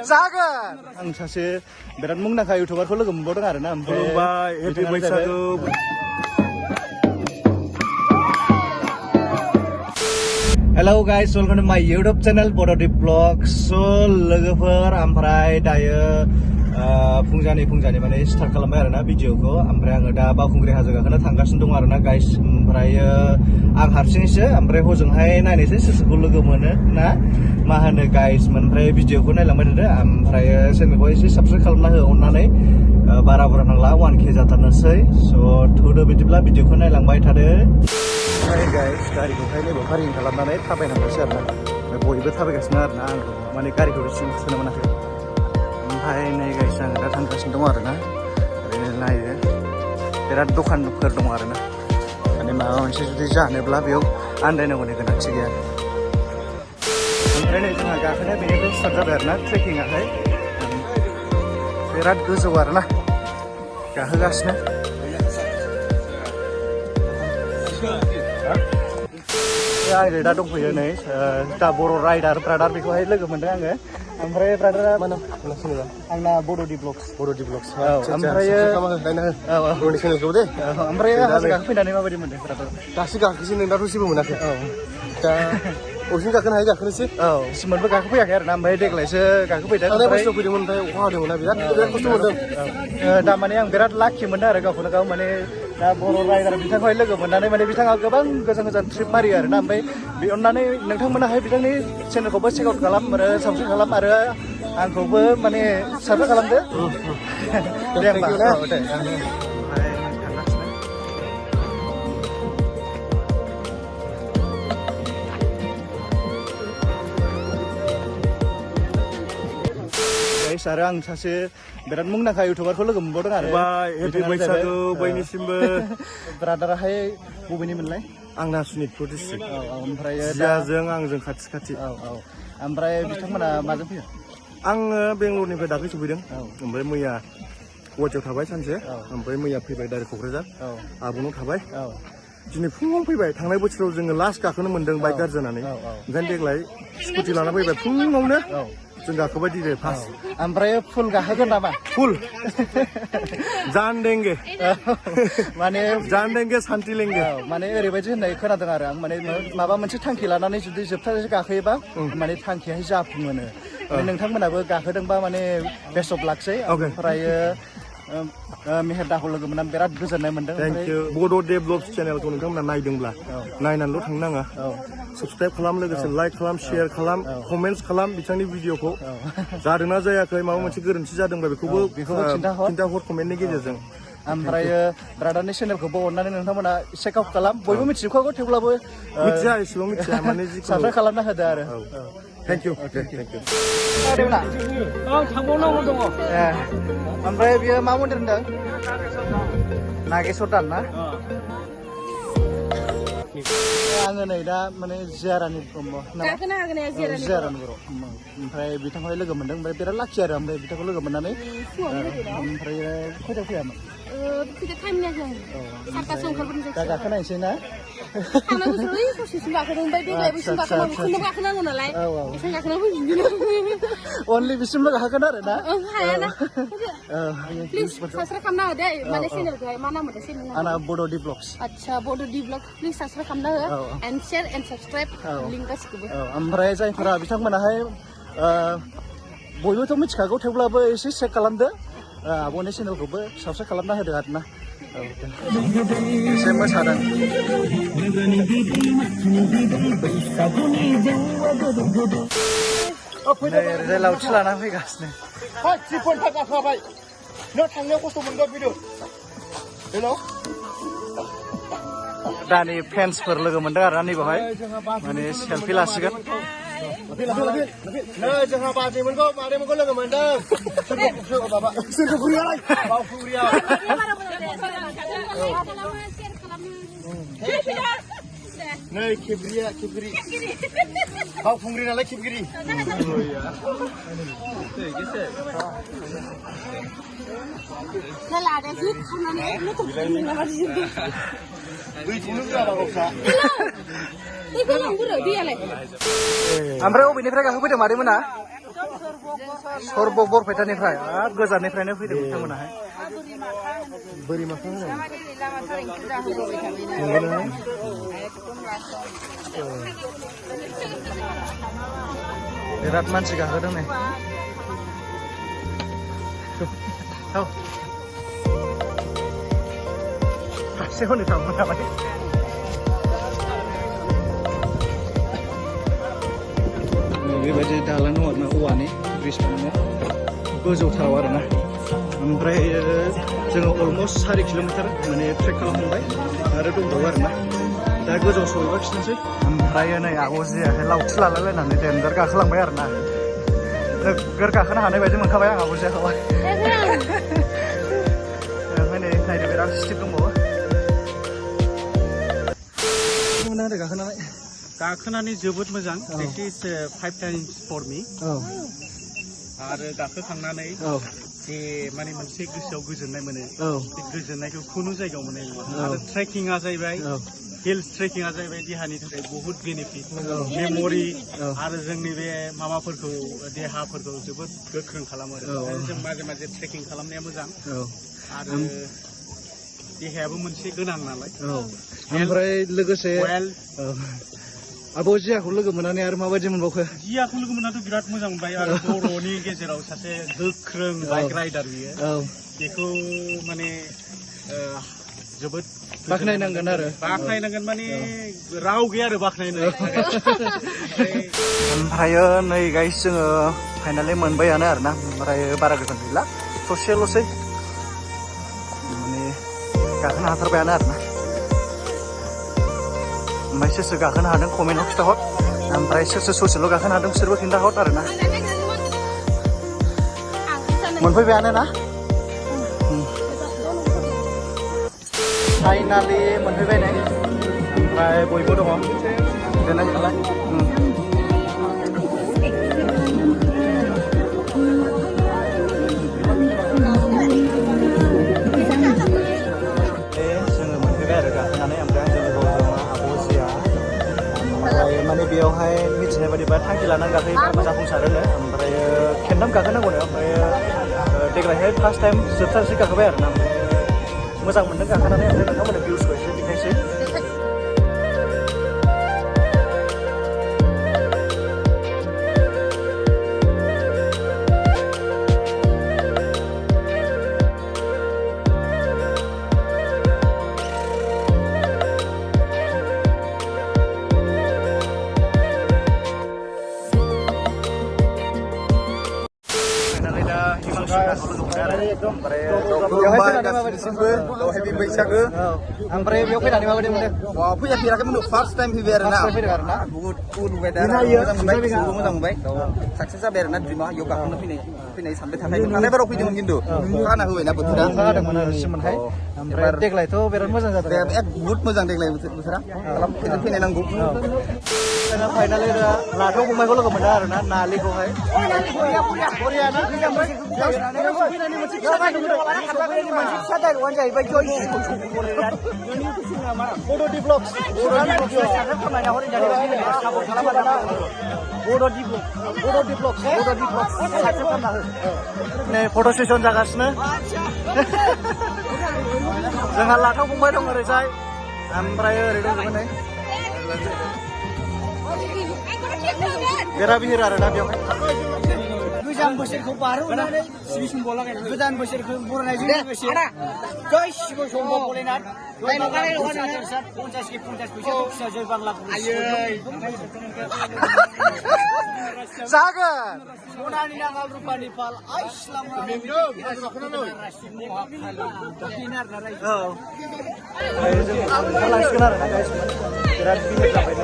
जागोन आं सासे बिराद मुंदांखा इउटुबारखौ लोगो मोनबावदों आरो ना ओमफ्राय happy Baisagu hello guys welcome to my YouTube channel बड'दि ब्लग स' लोगोफोर ओमफ्राय दायो फुंजानि माने स्टार्ट खालामबाय आरोना भिडिअखौ ओमफ्राय आङो दा बावखुंग्रि हाजो गाखोना थांगासिनो दं आरोना गाइस ओमफ्राय आं हारसिंसो ओमफ्राय हजोंहाय नायनोसै सोरखौ लोगो मोनो ना मा होनो गाइस ओमफ्राय भिडिअखौ नायलांबाय थादो ओमफ्राय चेनेलखौ एसे साबस्क्राइब खालामना हो अननानै बारा बुरजा नांला 1K जाथारनोसै स' थुदो बिदिब्ला भिडिअखौ नायलांबाय थादो ओमफ्राय गाइस गारिखौहाय नैबाव पार्किं खालामनानै थाबायनांगौसै आरोना बयबो थाबायगासिनो आरोना आं माने गारिखौ सोनो मोनाखै ओमफ्राय नै गाइस आं दा थांगासिनो दं आरोना ओरैनो नायो बिराद दखानफोर दं आरोना माने माबा मोनसे जुदि जानोब्ला बेयाव आन्दायनांगौनि गोनांथि गैया ओमफ्राय नै जोंहा गाखोनाया बेनिफ्राय स्टार्ट जाबाय आरोना ट्रेकिंआहाय बिराद गोजौ आरोना गाखोगासिनो आङो दा दंफैयो नै दा बर' राइडार ब्रादार बेखौहाय लोगो मोनदों आङो ओमफ्राय ब्रादारा मा नाम आंना बड'दि ब्लग्स ओमफ्राय ओमफ्राय हाजो गाखोफैनानै माबायदि मोनदों ब्रादार दासो गाखोसै नों दाथ' जेबो मोनाखै दा बबेसिम गाखोनो हायो गाखोनोसै सिमोनबो गाखोफैयाखै आरोना ओमफ्राय देग्लायसो गाखोफैदों थांनाय बोसोराव फैदोंमोन ओमफ्राय अखा हादोंमोन बिराद खस्थ' मोनदों दा माने आं बिराद लाखि मोनदों आरो गावखौनो गाव माने दा बर' राइडार बिथांखौहाय लोगो मोननानै माने बिथाङा गोबां गोजान ट्रिप मारियो आरोना ओमफ्राय बे अननानै नोंथांमोनाहाय बिथांनि चेनेलखौबो चेक आउट खालाम आरो साबस्क्राइब खालाम आरो आंखौबो माने साबस्क्राइब खालामदो दे होमबा दे आरो आं सासे बिराद मुंदांखा इउटुबारखौ लोगो मोनबावदों आरो हेपि बैसागु बयनिसिमबो ब्रादाराहाय बबेनिमोनलाय आंना सनितपुर डिस्ट्रिक्ट ओमफ्राय जियाजों आंजों खाथि ओमफ्राय बिथांमोना माजों फैयो आङो बेंगलरनिफ्राय दाख्लै सफैदों ओमफ्राय मैया गुवाहाटियाव थाबाय सानसे ओमफ्राय मैया फैबाय डाइरेक्ट क'क्राझार आब'नाव थाबाय दिनै फुङावनो फैबाय थांनाय बोसोराव जोङो लास्ट गाखोनो मोनदों बाइक गाज्रि जानानै ओंखायनो देग्लाय स्कुटि लाना फैबाय फुङावनो जों गाखोबाय दिनै फार्स्ट ओमफ्राय फुल गाखोगोन नामा फुल जान देंगे माने जान देंगे शान्ति लेंगे माने ओरैबायदि होननाय खोनादों आरो आं माने माबा मोनसे थांखि लानानै जुदि जोबथासे गाखोयोबा माने थांखियाहाय जाफुङोनो नोंथांमोनाबो गाखोदोंबा माने बेस्ट अफ लाकसै ओमफ्रायो मेहेरदाखौ लोगो मोननानै बिराद गोजोननाय मोनदों थेंक इउ बड'दि ब्लग्स चेनेलखौ नोंथांमोना नायदोंब्ला नायनानैल' थांनो नाङा साबस्क्राइब खालाम लोगोसे लाइक खालाम शेयार खालाम कमेन्ट्स खालाम बिथांनि भिडिअखौ जादोंना जायाखै माबा मोनसे गोरोन्थि जादोंबा बेखौबो खिन्थाहर कमेन्टनि गेजेरजों ओमफ्राय ब्रादारनि चेनेलखौबो अननानै नोंथांमोना चेक आउट खालाम बयबो मिथिजोबखागौ थेवब्लाबो मिथिया एसेबां मिथिया माने साबस्क्राइब खालामना होदो आरो थेंक इउ थांबावनांगौ दङ ओमफ्राय बियो मा मन्दिर होनदों नागेश्वर दान ना आङो नै दा माने जियारानि ब्रह्म जियारानि बर' ओमफ्राय बिथांखौहाय लोगो मोनदों ओमफ्राय बिराद लाखि आरो ओमफ्राय बिथांखौ लोगो मोननानै ओमफ्राय खयथायाव फैयामोन दा गाखोनायसै ना अनलि बिसिमल' गाखोगोन आरो ना आंना बड'दि ब्लग्स बड'दि ब्लग प्लिज साबस्क्राइब खालामना हो and share and subscribe link गासिखौबो ओमफ्राय जायफोरा बिथांमोनाहाय बयबोथ' मिथिखागौ थेवब्लाबो एसे चेक खालामदो आब'नि चेनेलखौबो साबस्क्राइब खालामना होदो आरोना एसे मोसादों ओरैजाय लावथि लानानै फैगासिनो थांनायाव खस्थ' मोनगोन फैदो दानि फेन्सफोर लोगो मोनदों आरो नै बेवहाय माने सेलफि लासिगोन जोंहा बाजैमोनखौ लोगो मोनदों नै खेबगिरिया खेबगिरि फावखुंग्रि नालाय खेबगिरि Kalau ada sih, karena ini tuh nama di sini. बैखौनो होआबा गावस्रा Itu yang buruk dia leh. ओमफ्राय अबेनिफ्राय गाखोफैदों मादैमोना सरबक बरपेटानिफ्राय गोजाननिफ्रायनो फैदों बिथांमोनाहाय बोरिमाखौ होनो बिराद मानसि गाखोदों नै औ फारसे हनै थांबाय थाबाय बेबायदि दालां दं आरोना औवानि ब्रिज बानायनाय गोजौथाराव आरोना ओमफ्राय जोङो अलमस्ट 4 किल'मिटार माने ट्रेक खालामबाय आरो दंबावो आरोना दा गोजौ सहैबा खिथानोसै ओमफ्राय नै आग'जियाहाय लावथि लालायलायनानै देनजार गाखोलांबाय आरोना नोगोर गाखोनो हानाय बायदि मोनखाबाय आं आग'जियाखौहाय ओमफ्राय नै नायनो बिराद स्टिप दंबावो मोना आरो गाखोनानै गाखोनानै जोबोद मोजां दिस इज 5 टाइम्स फर मी आरो गाखोखांनानै जे माने मोनसे गोसोआव गोजोननाय मोनो बे गोजोननायखौ खुनु जायगायाव मोननाय नङा आरो ट्रेकिंआ जाहैबाय हिल्स ट्रेकिंआ जाहैबाय देहानि थाखाय बहुत बेनिफिट मेम'रि आरो जोंनि बे माबाफोरखौ देहाफोरखौ जोबोद गोख्रों खालामो आरो जों माजे माजे ट्रेकिं खालामनाया मोजां आरो देहायाबो मोनसे गोनां नालाय ओमफ्राय लोगोसे आब' जियाखौ लोगो मोननानै आरो माबायदि मोनबावखो जियाखौ लोगो मोननाथ' बिराद मोजां मोनबाय आरो बर'नि गेजेराव सासे गोख्रों बाइक राइडार बियो बेखौ माने जोबोद बाख्नायनांगोन आरो बाख्नायनांगोन माने राव गैया आरो बाख्नायनो ओमफ्रायो नै गाइस जोङो फाइनालि मोनबायानो आरोना ओमफ्राय बारा गोजान गैला ससेल'सै माने गाखोनो हाथारबायानो आरोना ओमफ्राय सोर सोर गाखोनो हादों कमेन्टआव खिथाहर ओमफ्राय सोर सोर ससेल' गाखोनो हादों बिसोरबो खिन्थाहर आरोना मोनफैबायानो ना फाइनालि मोनफैबाय नै ओमफ्राय बयबो दङ देनाय नालाय जोङो मोनफैबाय आरो गाखोनानै ओमफ्राय आंजों लोगोआव दङ आब' जिया ओमफ्राय माने बेयावहाय मिथिनाय बादिबा थांखि लानानै गाखोयोबा जाफुंसारोनो ओमफ्राय खेबथाम गाखोनांगौनो ओमफ्राय देग्लायहाय फार्स्ट टाइम जोबथारसै गाखोबाय आरोना मोजां मोनदों गाखोनानै ओमफ्राय नोंथांमोननो भिउसखौ एसे देखायसै ओमफ्राय बेयाव फैनानै माबायदि मोनदों फैयाखैमोन फार्स्ट टाइम फैबाय आरोना बहुत कुल नुबाय दा मोजां मोनबाय गोसोखौ मोजां मोनबाय साक्सेस जाबाय आरोना ड्रिमा इयाव गाखोनो फैनाय सानबाय थानाय बाराव फैदोंमोन खिन्थु अखा हाना होबायना बोथोरा अखा हादोंमोन आरो सिमोनहाय ओमफ्राय देग्लायथ' बिराद मोजां जादों बहुत मोजां देग्लाय बोथोरा फैनाय नांगौ फाइनालि लाथाव फंबायखौ लोगो मोनदों आरोना नालिखौहाय फट' सेसन जागासिनो जोंहा लाथाव फंबाय दं ओरैजाय ओमफ्राय ओरै दंजोबो नै बेरा बिहिर आरोना बेवहाय गोजाम बोसोरखौ बारहोनानै गोदान बोसोरखौ बरायनायजों लोगोसे गासिबो समखौ बलायनानै 50 फैसा जय बांला जागोन सनानि नाङा रुपानि फाल आइसलाम ओंखारलांसिगोन आरोना गाइस बिराद बिहिर जाबाय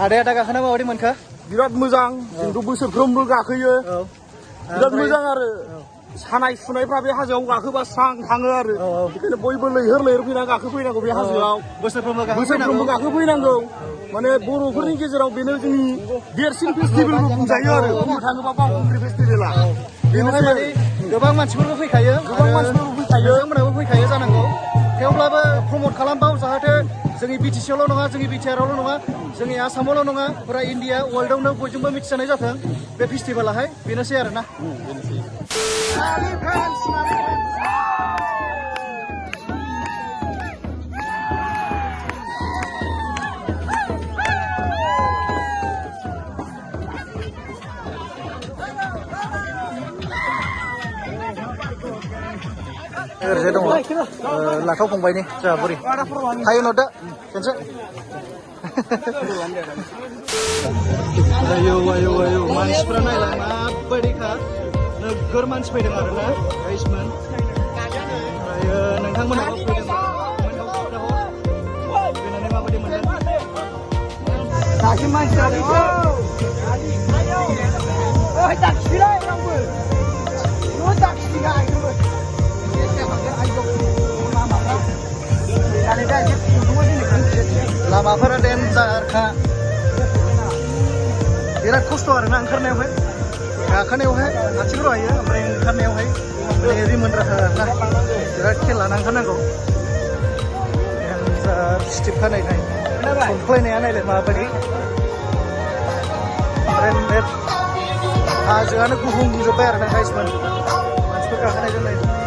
Adanya दा गाखोना माबायदि मोनखो? बिराद मोजां जोंथ' बोसोरफ्रोमबो गाखोयो बिराद मोजां आरो सानाय सुनायफ्रा बे हाजोआव गाखोबा स्रां थाङो आरो बेखायनो बयबो लैहोर लैहोर फैना गाखोफैनांगौ बे हाजोआव बोसोरफ्रोमबो गाखोफैनांगौ माने बर'फोरनि गेजेराव बेनो जोंनि देरसिन फेस्टिभेलबो बुंजायो आरो बुंनो थाङोबा बावखुंग्रि फेस्टिभेला बेनोसै गोबां मानसिफोरबो फैखायो बिथांमोनाबो फैखायो जानांगौ थेवब्लाबो प्रमट खालामबाव जाहाथे जोंनि बिटिसिआवल' नङा जोंनि बिटिआरआवल' नङा जोंनि आसामावल' नङा फुरा इन्डिया वर्ल्डआवनो बयजोंबो मिथिजानाय जाथों बे फेस्टिभेलाहाय बेनोसै आरोना ओरैजाय दङ लाखाव फंबायनि जोंहा बुरि थायो न'दा खेनसे आयौ आयौ आयौ मानसिफ्रा नायलाय माबायदिखा नोगोर मानसि फैदों आरोना गाइसमोन ओमफ्रायो नोंथांमोनाबो फैदों फैनानै माबायदि मोनदों दासिम मानसिया लामाफोरा डेन्जारखा बिराद खस्थ' आरोना ओंखारनायावहाय गाखोनायावहाय आथिंफोराव हायो ओमफ्राय ओंखारनायावहाय रिमोनद्राखा आरोना बिराद खेल लाना ओंखारनांगौ डेन्जार स्टिपखा नायनाय संख्लायनाया नायलाय माबायदि हाजोआनो गुबुंजोब्बाय आरोना गाइसमोन मानसिफोर गाखोनायजों नाय